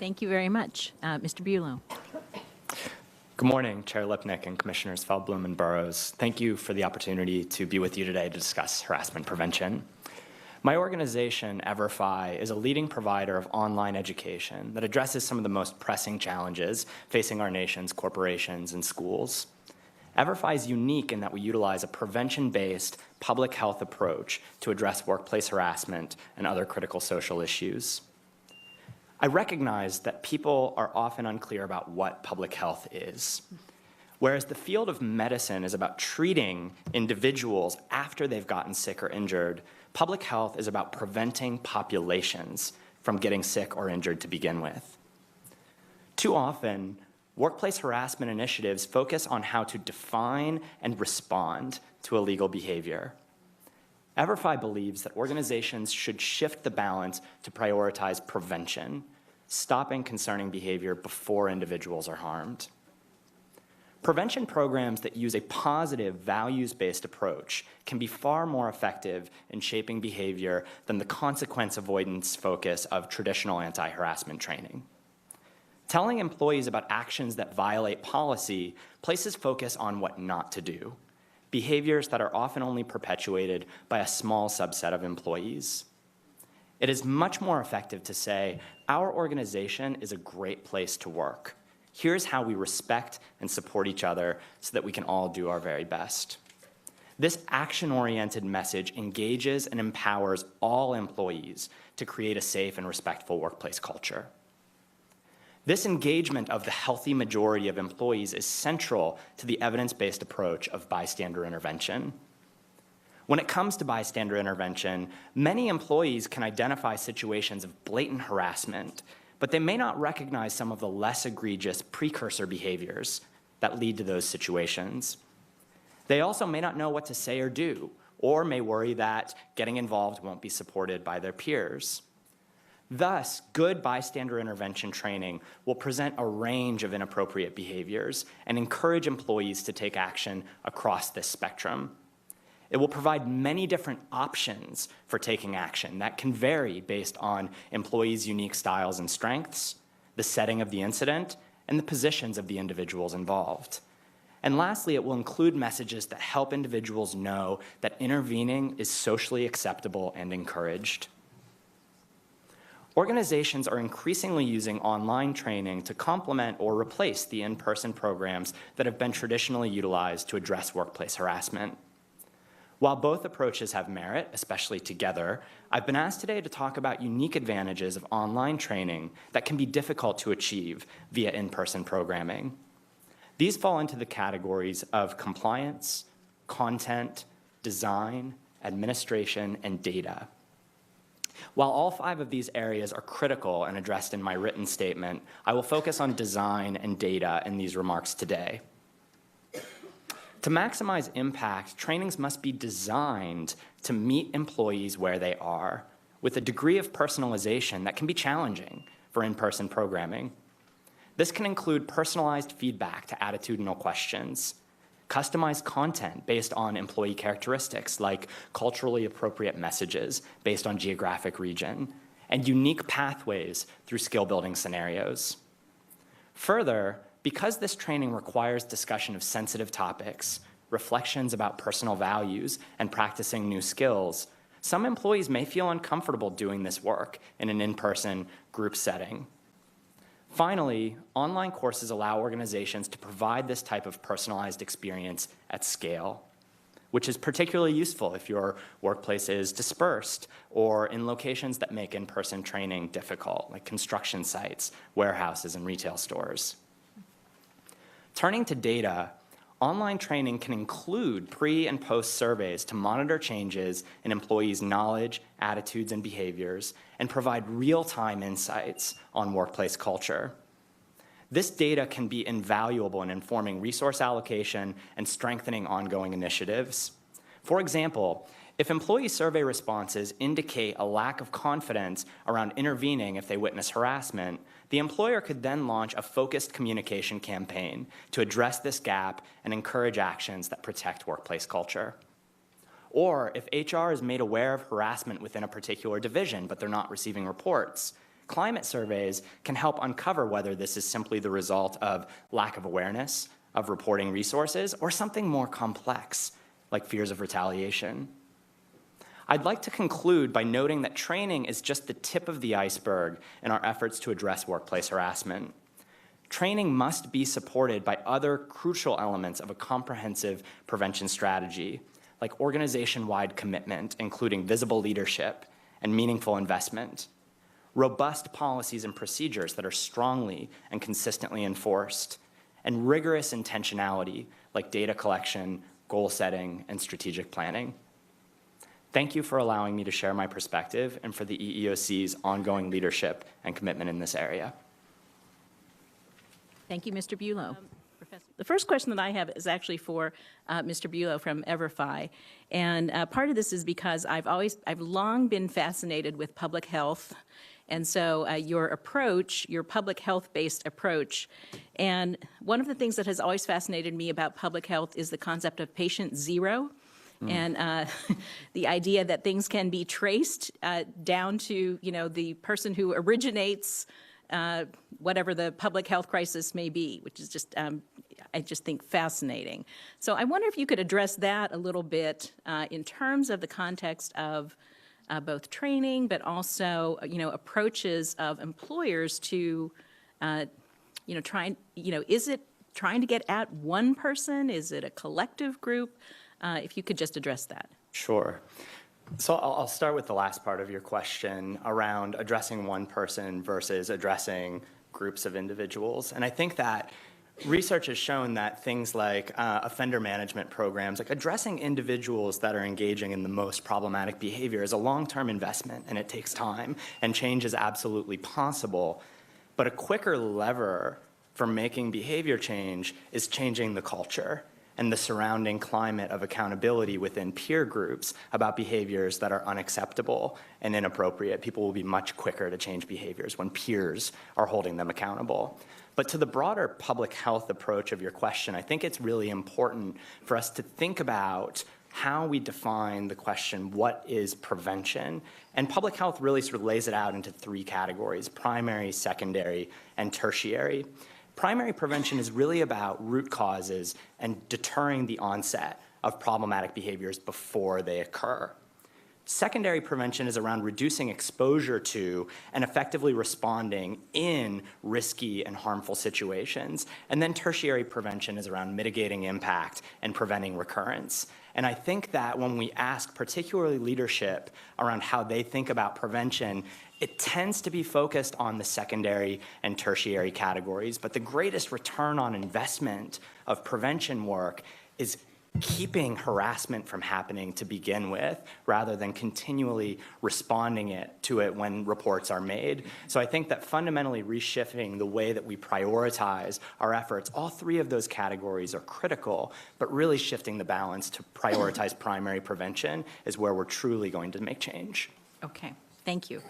Thank you very much. Mr. Buelow. Good morning, Chair Lipnick and Commissioners Feldblum and Burrows. Thank you for the opportunity to be with you today to discuss harassment prevention. My organization, Everfi, is a leading provider of online education that addresses some of the most pressing challenges facing our nation's corporations and schools. Everfi is unique in that we utilize a prevention-based public health approach to address workplace harassment and other critical social issues. I recognize that people are often unclear about what public health is. Whereas the field of medicine is about treating individuals after they've gotten sick or injured, public health is about preventing populations from getting sick or injured to begin with. Too often, workplace harassment initiatives focus on how to define and respond to illegal behavior. Everfi believes that organizations should shift the balance to prioritize prevention, stopping concerning behavior before individuals are harmed. Prevention programs that use a positive, values-based approach can be far more effective in shaping behavior than the consequence avoidance focus of traditional anti-harassment training. Telling employees about actions that violate policy places focus on what not to do, behaviors that are often only perpetuated by a small subset of employees. It is much more effective to say, our organization is a great place to work. Here's how we respect and support each other so that we can all do our very best. This action-oriented message engages and empowers all employees to create a safe and respectful workplace culture. This engagement of the healthy majority of employees is central to the evidence-based approach of bystander intervention. When it comes to bystander intervention, many employees can identify situations of blatant harassment, but they may not recognize some of the less egregious precursor behaviors that lead to those situations. They also may not know what to say or do, or may worry that getting involved won't be supported by their peers. Thus, good bystander intervention training will present a range of inappropriate behaviors and encourage employees to take action across this spectrum. It will provide many different options for taking action that can vary based on employees' unique styles and strengths, the setting of the incident, and the positions of the individuals involved. And lastly, it will include messages that help individuals know that intervening is socially acceptable and encouraged. Organizations are increasingly using online training to complement or replace the in-person programs that have been traditionally utilized to address workplace harassment. While both approaches have merit, especially together, I've been asked today to talk about unique advantages of online training that can be difficult to achieve via in-person programming. These fall into the categories of compliance, content, design, administration, and data. While all 5 of these areas are critical and addressed in my written statement, I will focus on design and data in these remarks today. To maximize impact, trainings must be designed to meet employees where they are, with a degree of personalization that can be challenging for in-person programming. This can include personalized feedback to attitudinal questions, customized content based on employee characteristics like culturally appropriate messages based on geographic region, and unique pathways through skill-building scenarios. Further, because this training requires discussion of sensitive topics, reflections about personal values, and practicing new skills, some employees may feel uncomfortable doing this work in an in-person group setting. Finally, online courses allow organizations to provide this type of personalized experience at scale, which is particularly useful if your workplace is dispersed or in locations that make in-person training difficult, like construction sites, warehouses, and retail stores. Turning to data, online training can include pre- and post-surveys to monitor changes in employees' knowledge, attitudes, and behaviors, and provide real-time insights on workplace culture. This data can be invaluable in informing resource allocation and strengthening ongoing initiatives. For example, if employee survey responses indicate a lack of confidence around intervening if they witness harassment, the employer could then launch a focused communication campaign to address this gap and encourage actions that protect workplace culture. Or if HR is made aware of harassment within a particular division, but they're not receiving reports, climate surveys can help uncover whether this is simply the result of lack of awareness of reporting resources or something more complex, like fears of retaliation. I'd like to conclude by noting that training is just the tip of the iceberg in our efforts to address workplace harassment. Training must be supported by other crucial elements of a comprehensive prevention strategy, like organization-wide commitment, including visible leadership and meaningful investment, robust policies and procedures that are strongly and consistently enforced, and rigorous intentionality, like data collection, goal setting, and strategic planning. Thank you for allowing me to share my perspective and for the EEOC's ongoing leadership and commitment in this area. Thank you, Mr. Buelow. The first question that I have is actually for Mr. Buelow from Everfi. And part of this is because I've long been fascinated with public health. And so your approach, your public health-based approach, and one of the things that has always fascinated me about public health is the concept of patient zero. And the idea that things can be traced down to, the person who originates whatever the public health crisis may be, which is just, I just think fascinating. So I wonder if you could address that a little bit in terms of the context of both training, but also, approaches of employers to, is it trying to get at one person? Is it a collective group? If you could just address that. Sure. So I'll start with the last part of your question around addressing one person versus addressing groups of individuals. And I think that research has shown that things like offender management programs, like addressing individuals that are engaging in the most problematic behavior is a long-term investment, and it takes time, and change is absolutely possible. But a quicker lever for making behavior change is changing the culture and the surrounding climate of accountability within peer groups about behaviors that are unacceptable and inappropriate. People will be much quicker to change behaviors when peers are holding them accountable. But to the broader public health approach of your question, I think it's really important for us to think about how we define the question, what is prevention? And public health really sort of lays it out into three categories: primary, secondary, and tertiary. Primary prevention is really about root causes and deterring the onset of problematic behaviors before they occur. Secondary prevention is around reducing exposure to and effectively responding in risky and harmful situations. And then tertiary prevention is around mitigating impact and preventing recurrence. And I think that when we ask particularly leadership around how they think about prevention, it tends to be focused on the secondary and tertiary categories, but the greatest return on investment of prevention work is keeping harassment from happening to begin with, rather than continually responding to it when reports are made. So I think that fundamentally reshifting the way that we prioritize our efforts, all three of those categories are critical, but really shifting the balance to prioritize primary prevention is where we're truly going to make change. Okay, thank you.